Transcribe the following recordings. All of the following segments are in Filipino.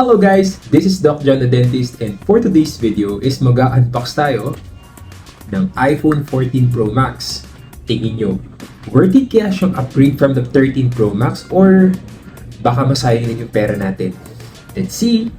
Hello guys, this is Doc John the Dentist, and for today's video is mag-unbox tayo ng iPhone 14 Pro Max. Tingin nyo, worth it kaya siyang upgrade from the 13 Pro Max or baka masayang din yung pera natin? Let's see!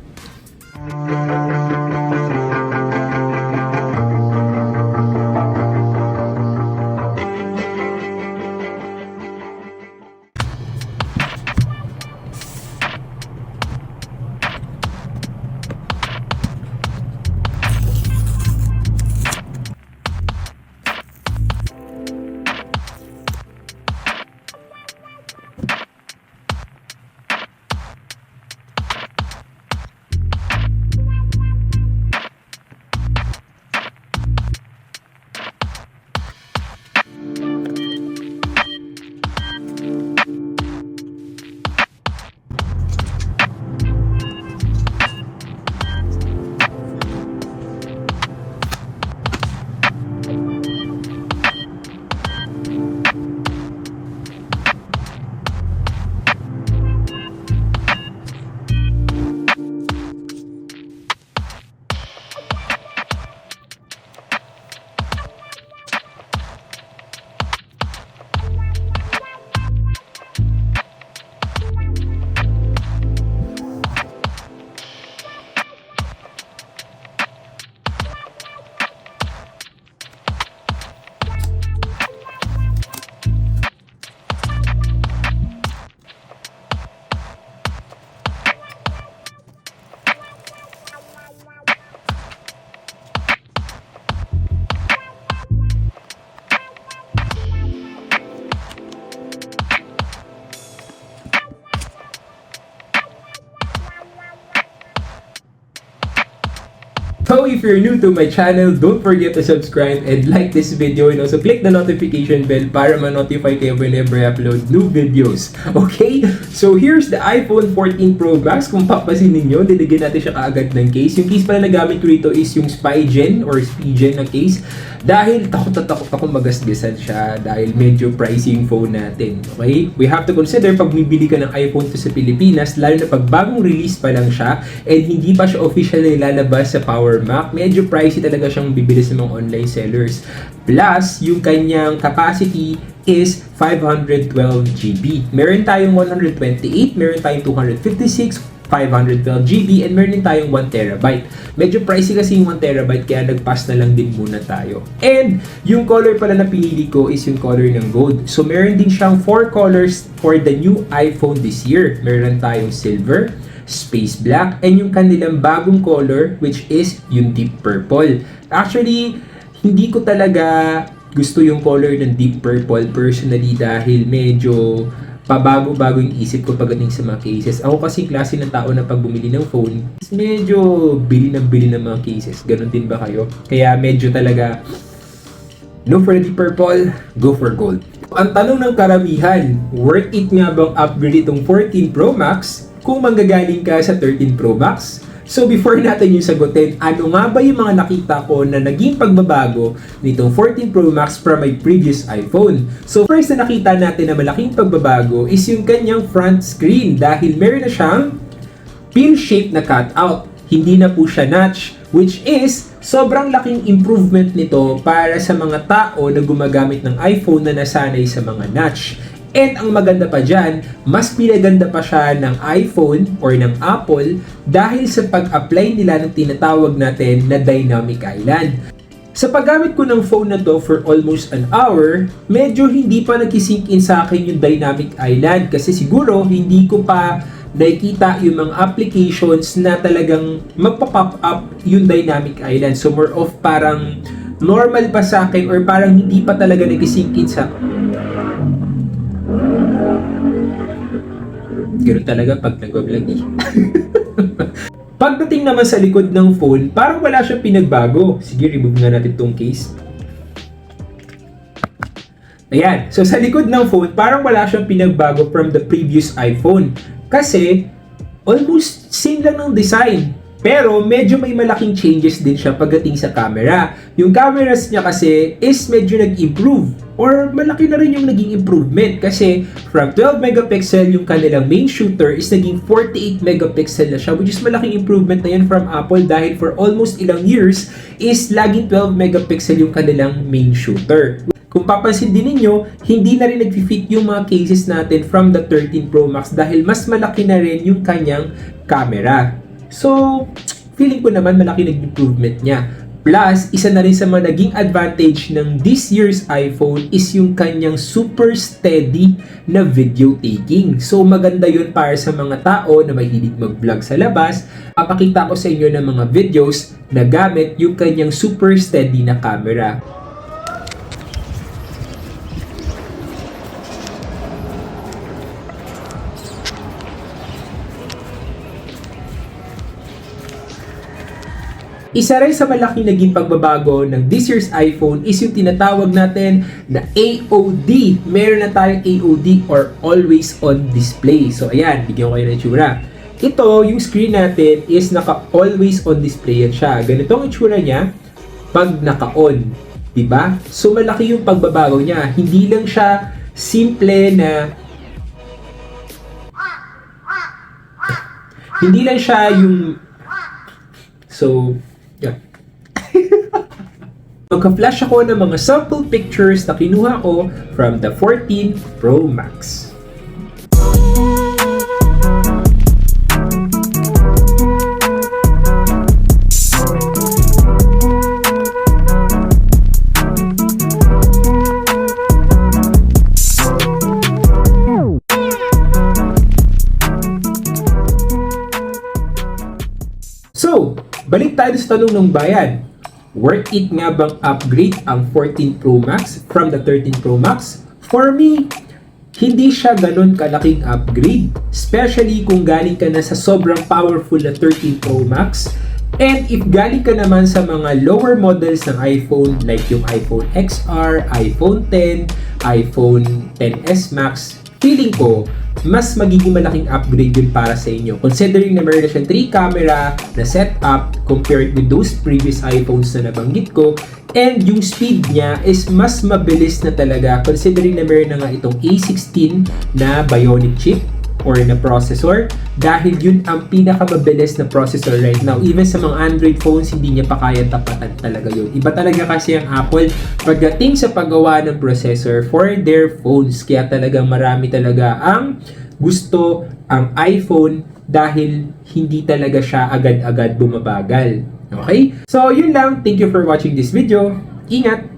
So if you're new to my channel, don't forget to subscribe and like this video, and also click the notification bell para ma-notify kayo whenever I upload new videos. Okay? So here's the iPhone 14 Pro Max. Kung papasin ninyo, diligyan natin siya kaagad ng case. Yung case pala na gamit ko rito is yung SpyGen or SpyGen na case. Dahil takot na takot ako magasgasan siya dahil medyo pricey yung phone natin. Okay? We have to consider pag bibili ka ng iPhone to sa Pilipinas, lalo na pag bagong release pa lang siya and hindi pa siya official na ilalabas sa Power Mac, medyo pricey talaga siyang bibili sa mga online sellers. Plus, yung kanyang capacity is 512 GB. Meron tayong 128, meron tayong 256, 512 GB, and meron din tayong 1 terabyte. Medyo pricey kasi yung 1 terabyte kaya nag-pass na lang din muna tayo. And yung color pala na pinili ko is yung color ng gold. So meron din siyang 4 colors for the new iPhone this year. Meron tayong silver, space black, and yung kanilang bagong color which is yung deep purple. Actually, hindi ko talaga gusto yung color ng deep purple personally dahil medyo pabago-bago yung isip ko pagdating sa mga cases. Ako kasi klase ng tao na pag bumili ng phone, medyo bili ng mga cases. Ganon din ba kayo? Kaya medyo talaga no for the deep purple, go for gold. Ang tanong ng karamihan, worth it nga bang upgrade itong 14 Pro Max kung manggagaling ka sa 13 Pro Max? So before natin yung sagutin, ano nga ba yung mga nakita ko na naging pagbabago nitong 14 Pro Max from my previous iPhone? So first na nakita natin na malaking pagbabago is yung kanyang front screen dahil meron na siyang pin shape na cutout. Hindi na po siya notch, which is sobrang laking improvement nito para sa mga tao na gumagamit ng iPhone na nasanay sa mga notch. And ang maganda pa dyan, mas pinaganda pa siya ng iPhone or ng Apple dahil sa pag-apply nila ng tinatawag natin na dynamic island. Sa paggamit ko ng phone na to for almost an hour, medyo hindi pa nag-sink in sa akin yung dynamic island kasi siguro hindi ko pa nakikita yung mga applications na talagang magpa-pop up yung dynamic island. So more of parang normal pa sa akin or parang hindi pa talaga nag-sink in sa ganoon talaga pag nag-vlog eh. Pagdating naman sa likod ng phone, parang wala siyang pinagbago. Sige, remove nga natin tong case. Ayan. So sa likod ng phone, parang wala siyang pinagbago from the previous iPhone. Kasi almost same lang ng design. Pero medyo may malaking changes din siya pagdating sa camera. Yung cameras niya kasi is medyo nag-improve or malaki na rin yung naging improvement kasi from 12 megapixel yung kanilang main shooter is naging 48 megapixel na siya, which is malaking improvement na yun from Apple dahil for almost ilang years is laging 12 megapixel yung kanilang main shooter. Kung papansin din ninyo, hindi na rin nag-fit yung mga cases natin from the 13 Pro Max dahil mas malaki na rin yung kanyang camera. So, feeling ko naman malaki nag-improvement niya. Plus, isa na rin sa mga naging advantage ng this year's iPhone is yung kanyang super steady na video taking. So, maganda yun para sa mga tao na mahilig mag-vlog sa labas. Papakita ko sa inyo ng mga videos na gamit yung kanyang super steady na camera. Isa rin sa malaking naging pagbabago ng this year's iPhone is yung tinatawag natin na AOD. Meron na tayong AOD or Always On Display. So ayan, bigyan ko kayo ng itsura. Ito, yung screen natin is naka-always on display yan siya. Ganitong itsura niya pag naka-on. Diba? So malaki yung pagbabago niya. Hindi lang siya simple na hindi lang siya yung yeah. Magka-flash ako ng mga sample pictures na kinuha ko from the 14 Pro Max. So, balik tayo sa tanong ng bayan. Worth it nga bang upgrade ang 14 Pro Max from the 13 Pro Max? For me, hindi siya ganun kalaking upgrade. Especially kung galing ka na sa sobrang powerful na 13 Pro Max. And if galing ka naman sa mga lower models ng iPhone like yung iPhone XR, iPhone X, iPhone XS Max, feeling ko, mas magiging malaking upgrade yun para sa inyo. Considering na meron na siyang 3 camera na setup compared with those previous iPhones na nabanggit ko, and yung speed niya is mas mabilis na talaga considering na meron na nga itong A16 na Bionic chip or na processor dahil yun ang pinakamabilis na processor right now. Even sa mga Android phones, hindi niya pa kaya tapatan talaga yun. Iba talaga kasi ang Apple pagdating sa paggawa ng processor for their phones. Kaya talaga marami talaga ang gusto ang iPhone dahil hindi talaga siya agad-agad bumabagal. Okay? So, yun lang. Thank you for watching this video. Ingat!